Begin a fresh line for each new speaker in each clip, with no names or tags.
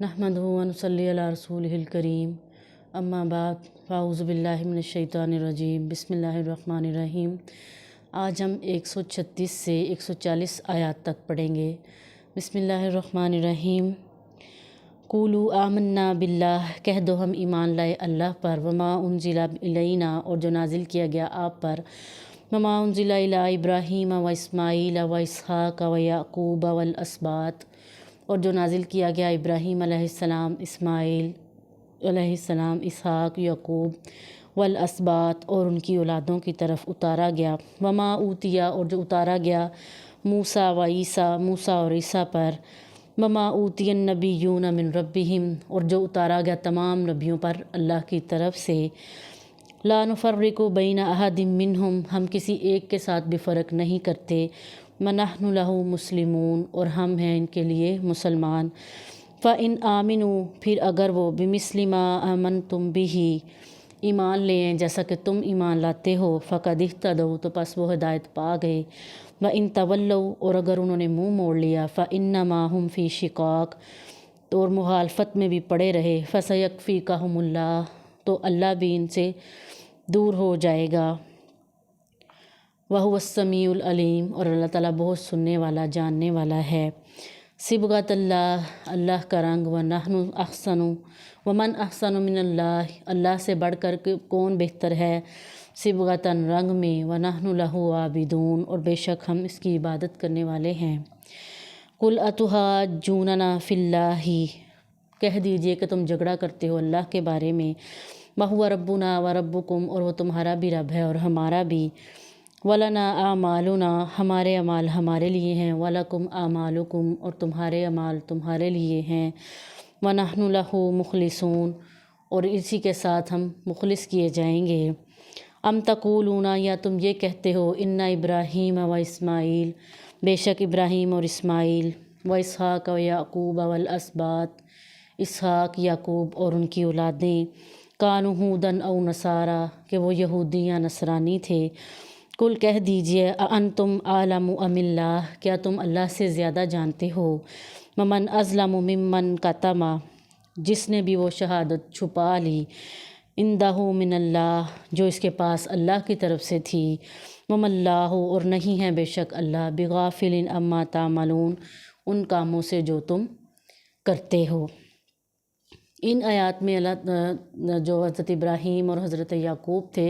नहमदुहु व नुसल्ली अला रसूलिहिल करीम अम्मा बाद फ़ाऊज़ु बिल्लाहि मिनश शैतानिर रजीम बिस्मिल्लाहिर रहमानिर रहीम। आज हम 136 से 140 आयत तक पढ़ेंगे। बिस्मिल्लाहिर रहमानिर रहीम। क़ूलू आमन्ना बिल्लाह, कह दो हम ईमान लाए अल्लाह पर, वमा उन्ज़िला इलैना, और जो नाजिल किया गया आप पर, वमा उन्ज़िला इला इब्राहीम व इस्माईल व इसहाक़ व याक़ूब वल अस्बात, और जो नाजिल किया गया इब्राहीम अलैहिस्सलाम, इस्माईल अलैहिस्सलाम, इसहाक़, याक़ूब वल अस्बात, और उनकी औलादों की तरफ उतारा गया। वमा ऊतिया, और जो उतारा गया मूसा व ईसा, मूसा और ईसा पर, वमा ऊतियन नबिय्यून मिन रब्बिहिम, और जो उतारा गया तमाम नबियों पर अल्लाह की तरफ से। ला नुफ़र्रिक़ु बैना अहदिम मिनहुम, हम किसी एक के साथ भी फ़र्क नहीं करते। वनहनु लहु मुस्लिमून, और हम हैं इनके लिए मुसलमान। फ़इन आमिनू, फिर अगर वो बिमिस्लिमा आमनतुम बिही, ईमान लें जैसा कि तुम ईमान लाते हो, फ़क़द इह्तदौ, तो बस वो हिदायत पा गए। व इन तवल्लौ, और अगर उन्होंने मुँह मोड़ लिया, फ़इन्नमा हुम फ़ी शिक़ाक़, तो और मुखालफत में भी पड़े रहे, फ़सयक्फ़ीकहुमुल्लाह, तो अल्लाह भी इनसे दूर हो जाएगा। वहुवस्समीउल अलीम, और अल्लाह ताला बहुत सुनने वाला जानने वाला है। सिबगतल्लाह, अल्लाह का रंग, व नहनु अहसनु व मन अहसनु मिनल्लाह, अल्लाह से बढ़कर के कौन बेहतर है सिबगतन, रंग में, व नहनु लहु आबिदून, और बेशक हम इसकी इबादत करने वाले हैं। कुल अतुहाज्जूनना फ़िल्लाहि, कह दीजिए कि तुम झगड़ा करते हो अल्लाह के बारे में। वहुवा रब्बुना व रब्बुकुम, और वो तुम्हारा भी रब है और हमारा भी। वलना आमालुना, हमारे अमाल हमारे लिए हैं। वलकुम आमालुकुम, और तुम्हारे अमाल तुम्हारे लिए हैं। वनहनु लहु मुखलिसून, और इसी के साथ हम मुखलिस किए जाएंगे। अम तक़ूलूना, या तुम ये कहते हो, इन्ना इब्राहीम व इस्माईल, बेशक इब्राहीम और इस्माईल, व इसहाक़ व याक़ूब वल अस्बात, इसहाक़, याक़ूब और उनकी औलादें, कानू हूदन औ नसारा, कि वो यहूदी या नसरानी थे। कुल कह दीजिए, अअंतुम आलमु अमिल्लाह, क्या तुम अल्लाह से ज़्यादा जानते हो। ममन अज़लमु मिम्मन कतमा, जिसने भी वो शहादत छुपा ली, इंदहु मिनल्लाह, जो इसके पास अल्लाह की तरफ से थी। वमल्लाहु, और नहीं है बेशक अल्लाह, बिगाफिलिन अम्मा तामलून, उन कामों से जो तुम करते हो। इन आयात में अल्लाह जो हज़रत इब्राहीम और हज़रत याक़ूब थे,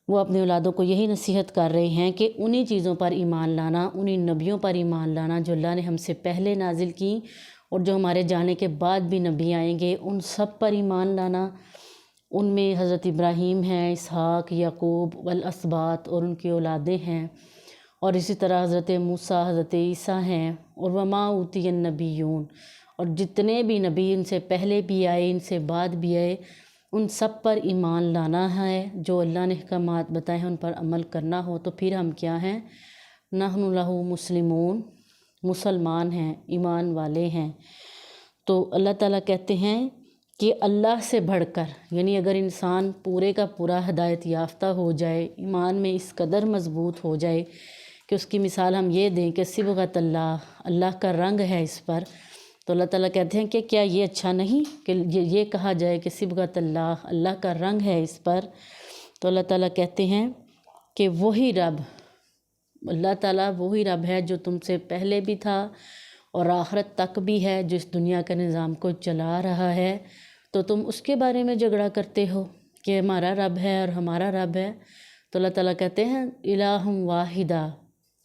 वो अपने औलादों को यही नसीहत कर रहे हैं कि उन्हीं चीज़ों पर ईमान लाना, उन्हीं नबियों पर ईमान लाना जो अल्लाह ने हमसे पहले नाजिल की, और जो हमारे जाने के बाद भी नबी आएंगे, उन सब पर ईमान लाना। उनमें हज़रत इब्राहीम हैं, इसहाक़, याक़ूब वल अस्बात, और उनकी औलादें हैं, और इसी तरह हज़रत मूसा, हज़रत ईसा हैं, और वमा ऊतियन नबिय्यून, और जितने भी नबी इनसे पहले भी आए, इनसे बाद भी आए, उन सब पर ईमान लाना है। जो अल्लाह ने अहकामात बताए हैं उन पर अमल करना हो, तो फिर हम क्या हैं, नहनु लहु मुस्लिमून, मुसलमान हैं, ईमान वाले हैं। तो अल्लाह ताला कहते हैं कि अल्लाह से बढ़कर, यानी अगर इंसान पूरे का पूरा हिदायत याफ्ता हो जाए, ईमान में इस कदर मज़बूत हो जाए कि उसकी मिसाल हम ये दें कि सिबगत अल्लाह, अल्लाह का रंग है इस पर, तो अल्लाह ताला कहते हैं कि क्या ये अच्छा नहीं कि ये कहा जाए कि सिबगत अल्लाह, अल्लाह का रंग है इस पर। तो अल्लाह ताला कहते हैं कि वही रब, अल्लाह ताला वही रब है जो तुमसे पहले भी था और आखिरत तक भी है, जो इस दुनिया के निज़ाम को चला रहा है। तो तुम उसके बारे में झगड़ा करते हो कि हमारा रब है और हमारा रब है। तो अल्लाह ताला कहते हैं इलाहुम वाहिदा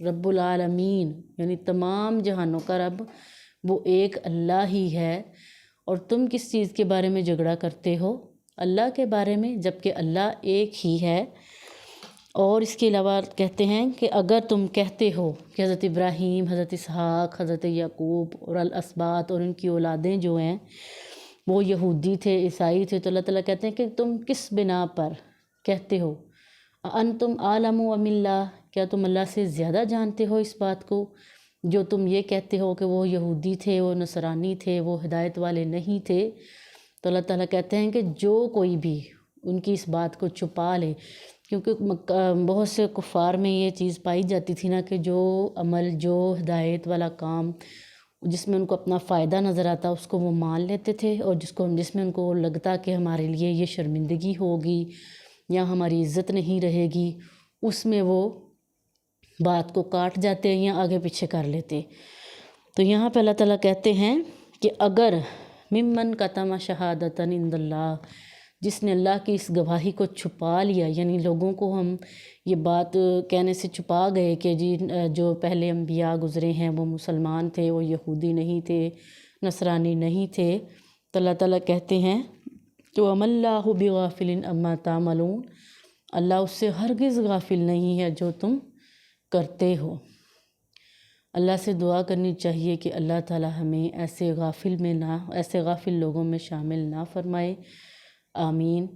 रब्बुल आलमीन, यानी तमाम जहानों का रब वो एक अल्लाह ही है। और तुम किस चीज़ के बारे में झगड़ा करते हो, अल्लाह के बारे में, जबकि अल्लाह एक ही है। और इसके अलावा कहते हैं कि अगर तुम कहते हो कि हज़रत इब्राहीम, हज़रत इसहाक़, हज़रत याक़ूब और अल अस्बात और उनकी औलादें जो हैं वो यहूदी थे, ईसाई थे, तो अल्लाह ताला कहते हैं कि तुम किस बिना पर कहते हो। अअंतुम आलमु अमिल्लाह, क्या तुम अल्लाह से ज़्यादा जानते हो इस बात को, जो तुम ये कहते हो कि वो यहूदी थे, वो नसरानी थे, वो हिदायत वाले नहीं थे। तो अल्लाह ताला कहते हैं कि जो कोई भी उनकी इस बात को छुपा ले, क्योंकि बहुत से कुफ़ार में ये चीज़ पाई जाती थी ना कि जो अमल, जो हिदायत वाला काम جس میں ان کو اپنا فائدہ نظر آتا اس کو وہ مان لیتے تھے، اور جس میں ان کو لگتا کہ ہمارے لیے یہ شرمندگی ہوگی یا ہماری عزت نہیں رہے گی، اس میں وہ بات کو کاٹ جاتے یا آگے پیچھے کر لیتے۔ تو یہاں پہ اللہ تعالیٰ کہتے ہیں کہ اگر ممن کتم شہادتاً عند اللہ، جس نے اللہ کی اس گواہی کو چھپا لیا، یعنی لوگوں کو ہم یہ بات کہنے سے چھپا گئے کہ جی جو پہلے انبیاء گزرے ہیں وہ مسلمان تھے، وہ یہودی نہیں تھے، نصرانی نہیں تھے، تو اللہ تعالیٰ کہتے ہیں کہ وَمَا اللَّهُ بِغَافِلٍ عَمَّا تَعْمَلُونَ، اللہ اس سے ہرگز غافل نہیں ہے جو تم کرتے ہو۔ اللہ سے دعا کرنی چاہیے کہ اللہ تعالیٰ ہمیں ایسے غافل لوگوں میں شامل نہ فرمائے، آمین۔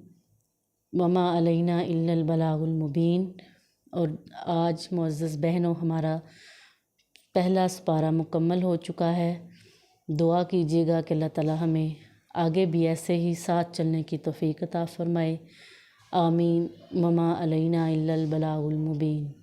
وما علینا الا البلاغ المبین۔ اور آج معزز بہنوں ہمارا پہلا سپارہ مکمل ہو چکا ہے، دعا کیجیے گا کہ اللہ تعالیٰ ہمیں آگے بھی ایسے ہی ساتھ چلنے کی توفیق عطا فرمائے، آمین۔ وما علینا الا البلاغ المبین۔